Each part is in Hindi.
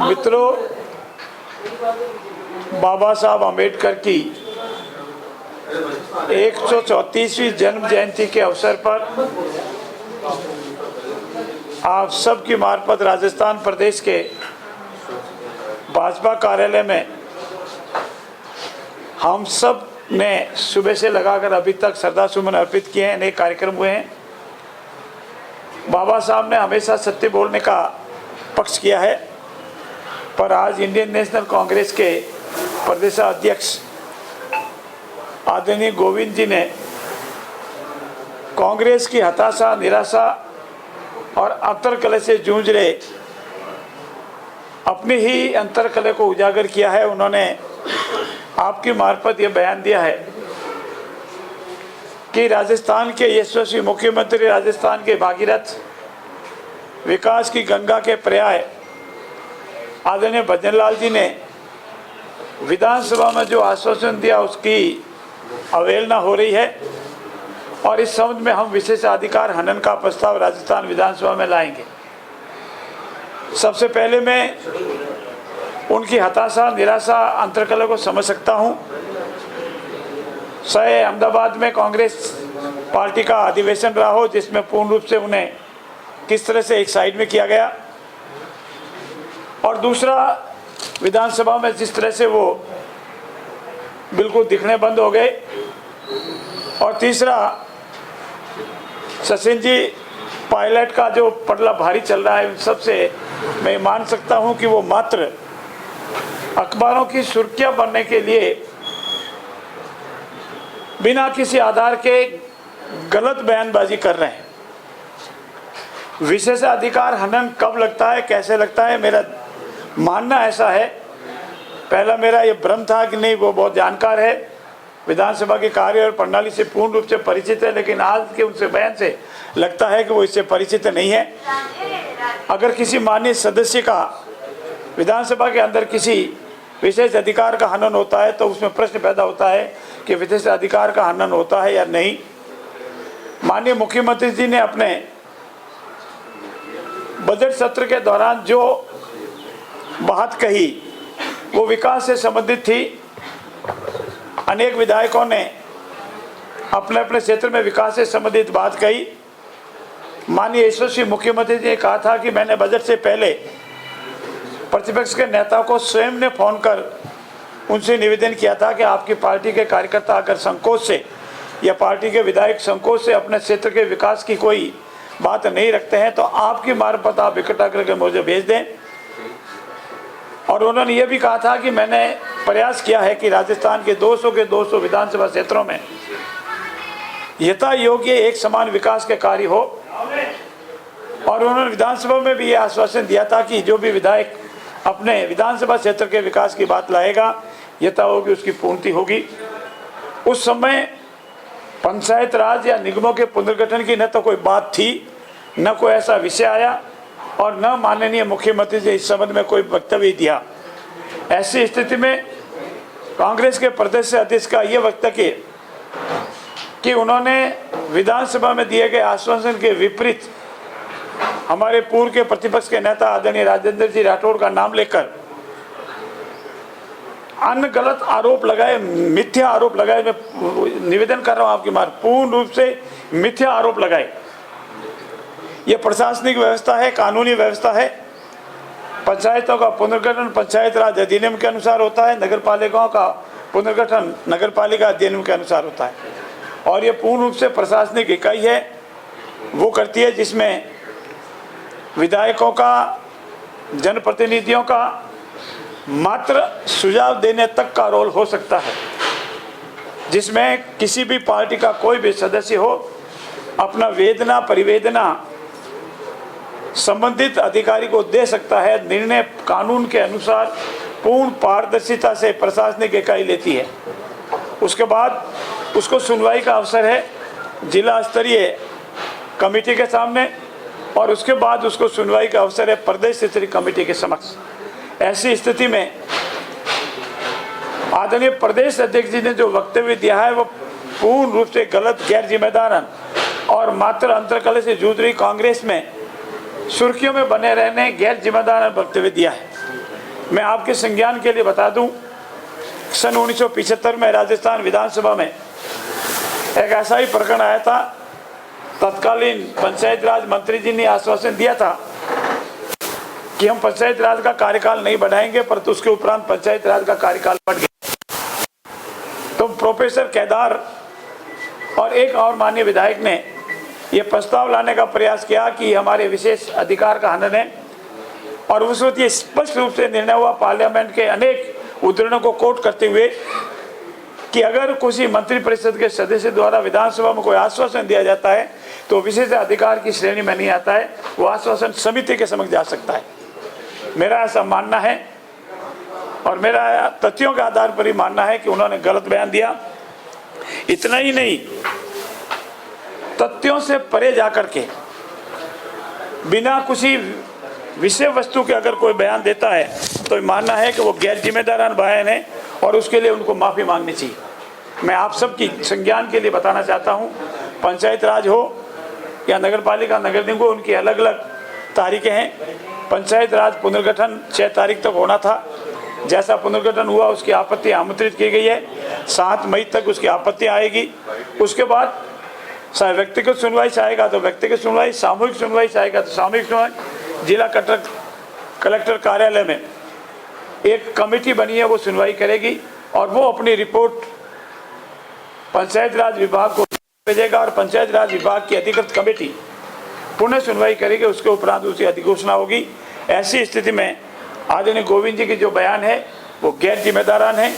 मित्रों, बाबा साहब आम्बेडकर की 134वीं जन्म जयंती के अवसर पर आप सबकी मार्फत राजस्थान प्रदेश के भाजपा कार्यालय में हम सब ने सुबह से लगाकर अभी तक श्रद्धासुमन अर्पित किए हैं। अनेक कार्यक्रम हुए हैं। बाबा साहब ने हमेशा सत्य बोलने का पक्ष किया है, पर आज इंडियन नेशनल कांग्रेस के प्रदेशाध्यक्ष आदरणीय गोविंद जी ने कांग्रेस की हताशा, निराशा और अंतर्कलह से जूझ रहे अपनी ही अंतर्कलह को उजागर किया है। उन्होंने आपकी मार्फत यह बयान दिया है कि राजस्थान के यशस्वी मुख्यमंत्री, राजस्थान के भागीरथ, विकास की गंगा के पर्याय आदरणीय भजन लाल जी ने विधानसभा में जो आश्वासन दिया उसकी अवहेलना हो रही है और इस संबंध में हम विशेषाधिकार हनन का प्रस्ताव राजस्थान विधानसभा में लाएंगे। सबसे पहले मैं उनकी हताशा, निराशा, अंतर्कलह को समझ सकता हूं। चाहे अहमदाबाद में कांग्रेस पार्टी का अधिवेशन रहा हो जिसमें पूर्ण रूप से उन्हें किस तरह से एक साइड में किया गया, और दूसरा विधानसभा में जिस तरह से वो बिल्कुल दिखने बंद हो गए, और तीसरा सचिन जी पायलट का जो पटला भारी चल रहा है, उन सबसे मैं मान सकता हूं कि वो मात्र अखबारों की सुर्खियां बनने के लिए बिना किसी आधार के गलत बयानबाजी कर रहे हैं। विशेषाधिकार हनन कब लगता है, कैसे लगता है, मेरा मानना ऐसा है, पहला मेरा ये भ्रम था कि नहीं वो बहुत जानकार है, विधानसभा के कार्य और प्रणाली से पूर्ण रूप से परिचित है, लेकिन आज के उनसे बयान से लगता है कि वो इससे परिचित नहीं है। अगर किसी माननीय सदस्य का विधानसभा के अंदर किसी विशेष अधिकार का हनन होता है तो उसमें प्रश्न पैदा होता है कि विशेष अधिकार का हनन होता है या नहीं। माननीय मुख्यमंत्री जी ने अपने बजट सत्र के दौरान जो बात कही वो विकास से संबंधित थी। अनेक विधायकों ने अपने अपने क्षेत्र में विकास से संबंधित बात कही। माननीय यशस्वी मुख्यमंत्री जी ने कहा था कि मैंने बजट से पहले प्रतिपक्ष के नेताओं को स्वयं ने फोन कर उनसे निवेदन किया था कि आपकी पार्टी के कार्यकर्ता अगर संकोच से या पार्टी के विधायक संकोच से अपने क्षेत्र के विकास की कोई बात नहीं रखते हैं तो आपकी मार्फत आप इकट्ठा करके मुझे भेज दें। और उन्होंने ये भी कहा था कि मैंने प्रयास किया है कि राजस्थान के 200 के 200 विधानसभा क्षेत्रों में यथा योग्य एक समान विकास के कार्य हो, और उन्होंने विधानसभा में भी ये आश्वासन दिया था कि जो भी विधायक अपने विधानसभा क्षेत्र के विकास की बात लाएगा यथा होगी उसकी पूर्ति होगी। उस समय पंचायत राज या निगमों के पुनर्गठन की न तो कोई बात थी, न कोई ऐसा विषय आया, और न माननीय मुख्यमंत्री जी इस संबंध में कोई वक्तव्य दिया। ऐसी स्थिति में कांग्रेस के प्रदेश अध्यक्ष का ये वक्तव्य कि उन्होंने विधानसभा में दिए गए आश्वासन के विपरीत हमारे पूर्व के प्रतिपक्ष के नेता आदरणीय राजेंद्र जी राठौड़ का नाम लेकर अन्य गलत आरोप लगाए, मिथ्या आरोप लगाए। मैं निवेदन कर रहा हूं आपकी मार, पूर्ण रूप से मिथ्या आरोप लगाए। यह प्रशासनिक व्यवस्था है, कानूनी व्यवस्था है। पंचायतों का पुनर्गठन पंचायत राज अधिनियम के अनुसार होता है, नगर पालिकाओं का पुनर्गठन नगर पालिका अधिनियम के अनुसार होता है, और यह पूर्ण रूप से प्रशासनिक इकाई है, वो करती है जिसमें विधायकों का, जनप्रतिनिधियों का मात्र सुझाव देने तक का रोल हो सकता है, जिसमें किसी भी पार्टी का कोई भी सदस्य हो अपना वेदना, परिवेदना संबंधित अधिकारी को दे सकता है। निर्णय कानून के अनुसार पूर्ण पारदर्शिता से प्रशासनिक इकाई लेती है। उसके बाद उसको सुनवाई का अवसर है जिला स्तरीय कमेटी के सामने, और उसके बाद उसको सुनवाई का अवसर है प्रदेश स्तरीय कमेटी के समक्ष। ऐसी स्थिति में आदरणीय प्रदेश अध्यक्ष जी ने जो वक्तव्य दिया है वो पूर्ण रूप से गलत, गैर जिम्मेदार और मात्र अंतर्कलह से जूझ रही कांग्रेस में सुर्खियों में बने रहने गैर जिम्मेदार वक्तव्य दिया है। मैं आपके संज्ञान के लिए बता दूं, सन 1975 में राजस्थान विधानसभा में एक ऐसा ही प्रकरण आया था। तत्कालीन पंचायत राज मंत्री जी ने आश्वासन दिया था कि हम पंचायत राज का कार्यकाल नहीं बढ़ाएंगे, परंतु उसके उपरांत पंचायत राज का कार्यकाल बढ़ गया। तो प्रोफेसर केदार और एक और माननीय विधायक ने यह प्रस्ताव लाने का प्रयास किया कि हमारे विशेष अधिकार का हनन है, और उस वक्त ये स्पष्ट रूप से निर्णय हुआ पार्लियामेंट के अनेक उद्धरणों को कोट करते हुए कि अगर किसी मंत्रिपरिषद के सदस्य द्वारा विधानसभा में कोई आश्वासन दिया जाता है तो विशेष अधिकार की श्रेणी में नहीं आता है, वो आश्वासन समिति के समक्ष जा सकता है। मेरा ऐसा मानना है और मेरा तथ्यों के आधार पर ही मानना है कि उन्होंने गलत बयान दिया। इतना ही नहीं, तथ्यों से परे जाकर के बिना किसी विषय वस्तु के अगर कोई बयान देता है तो मानना है कि वो गैर जिम्मेदाराना बयान है और उसके लिए उनको माफ़ी मांगनी चाहिए। मैं आप सबकी संज्ञान के लिए बताना चाहता हूँ, पंचायत राज हो या नगर पालिका नगर निगम हो, उनकी अलग अलग तारीखें हैं। पंचायत राज पुनर्गठन 6 तारीख तक होना था। जैसा पुनर्गठन हुआ उसकी आपत्ति आमंत्रित की गई है, 7 मई तक उसकी आपत्ति आएगी। उसके बाद चाहे व्यक्तिगत सुनवाई चाहेगा तो व्यक्तिगत सुनवाई, सामूहिक सुनवाई चाहेगा तो सामूहिक सुनवाई। जिला कलेक्टर कार्यालय में एक कमेटी बनी है, वो सुनवाई करेगी और वो अपनी रिपोर्ट पंचायत राज विभाग को भेजेगा और पंचायत राज विभाग की अधिकृत कमेटी पुनः सुनवाई करेगी। उसके उपरांत उसकी अधिघोषणा होगी। ऐसी स्थिति में आदरणीय गोविंद जी की जो बयान है वो गैर जिम्मेदाराना है,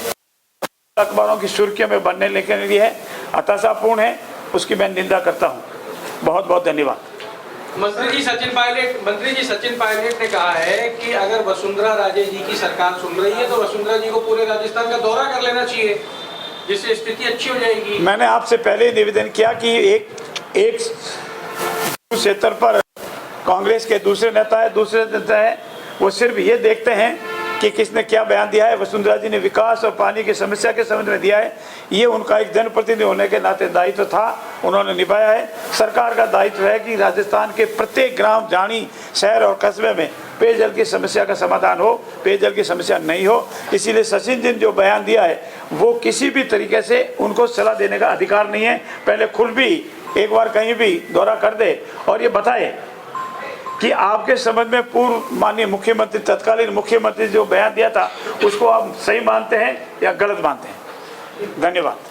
अखबारों की सुर्खियों में बनने लेके लिए है, हताशापूर्ण है, उसकी मैं निंदा करता हूँ। बहुत बहुत धन्यवाद। मंत्री जी सचिन पायलट ने कहा है कि अगर वसुंधरा राजे जी की सरकार सुन रही है तो वसुंधरा जी को पूरे राजस्थान का दौरा कर लेना चाहिए, जिससे स्थिति अच्छी हो जाएगी। मैंने आपसे पहले ही निवेदन किया कि एक क्षेत्र पर कांग्रेस के दूसरे नेता है, वो सिर्फ ये देखते हैं कि किसने क्या बयान दिया है। वसुंधरा जी ने विकास और पानी की समस्या के संबंध में दिया है। ये उनका एक जनप्रतिनिधि होने के नाते दायित्व था, उन्होंने निभाया है। सरकार का दायित्व है कि राजस्थान के प्रत्येक ग्राम, जानी, शहर और कस्बे में पेयजल की समस्या का समाधान हो, पेयजल की समस्या नहीं हो। इसीलिए सचिन जी ने जो बयान दिया है वो किसी भी तरीके से उनको सलाह देने का अधिकार नहीं है। पहले खुद भी एक बार कहीं भी दौरा कर दे और ये बताए कि आपके संबंध में पूर्व माननीय मुख्यमंत्री, तत्कालीन मुख्यमंत्री जो बयान दिया था उसको आप सही मानते हैं या गलत मानते हैं। धन्यवाद।